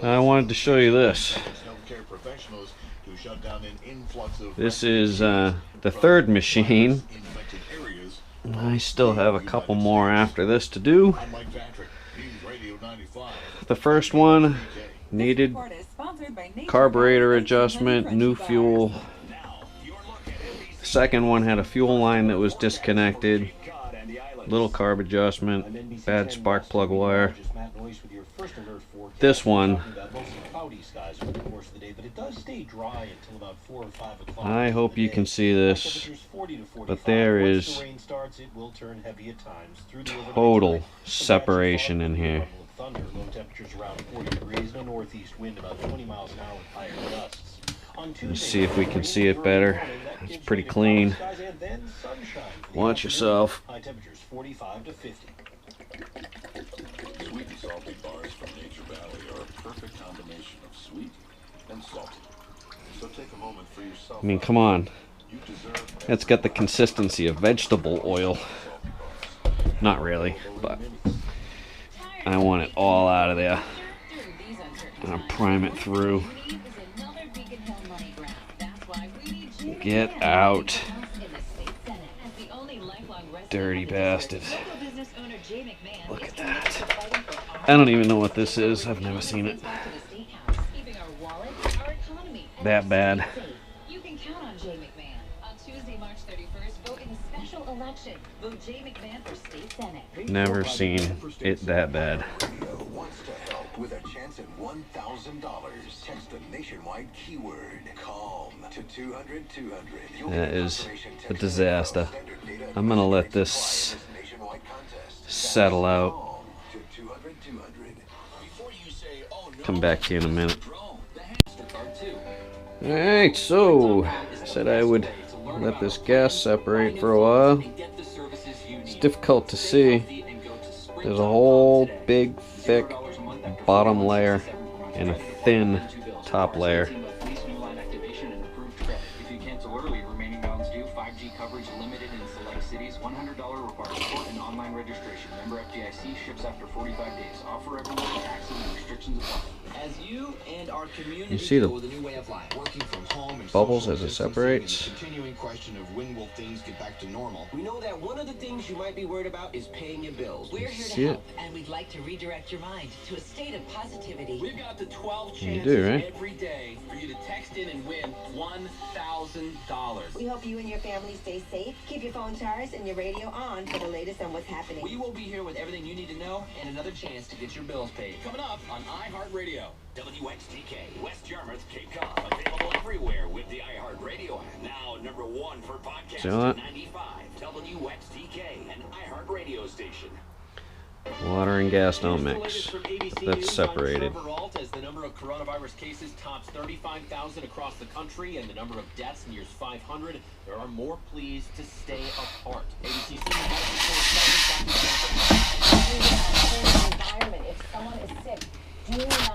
I wanted to show you this. This is the third machine. I still have a couple more after this to do. The first one needed carburetor adjustment, new fuel. The second one had a fuel line that was disconnected, little carb adjustment, bad spark plug wire. This one, I hope you can see this, but there is total separation in here. Let's see if we can see it better. It's pretty clean. Watch yourself. Sweet and salty bars from Nature Valley are a perfect combination of sweet and salty. So take a moment for yourself. I mean, come on. It's got the consistency of vegetable oil. Not really, but I want it all out of there. And I'll prime it through. Get out. Dirty bastards. Look at that. I don't even know what this is. I've never seen it. That bad. Never seen it that bad. With a chance at $1,000. Text the nationwide keyword CALM to 200-200. That is a disaster. I'm gonna let this settle out. Come back here in a minute. Alright, so I said I would let this gas separate for a while. It's difficult to see. There's a whole big, thick bottom layer and a thin top layer. You see the bubbles as it separates? We know that one of the things you might be worried about is paying your bills. We're here to help, and we'd like to redirect your mind to a state of positivity. We've got the 12 You chances do, right? every day for you to text in and win $1,000. We hope you and your family stay safe. Keep your phone charged and your radio on for the latest on what's happening. We will be here with everything you need to know and another chance to get your bills paid. Coming up on iHeartRadio. WXTK, West Yarmouth, Cape Cod. Available everywhere with the iHeartRadio app. Now #1 for podcast 95. WXTK, an iHeartRadio station. Water and gas don't mix. That's separated. As the number of coronavirus cases tops 35,000 across the country and the number of deaths nears 500, there are more pleas to stay apart. ABC Environment. If someone is sick, do not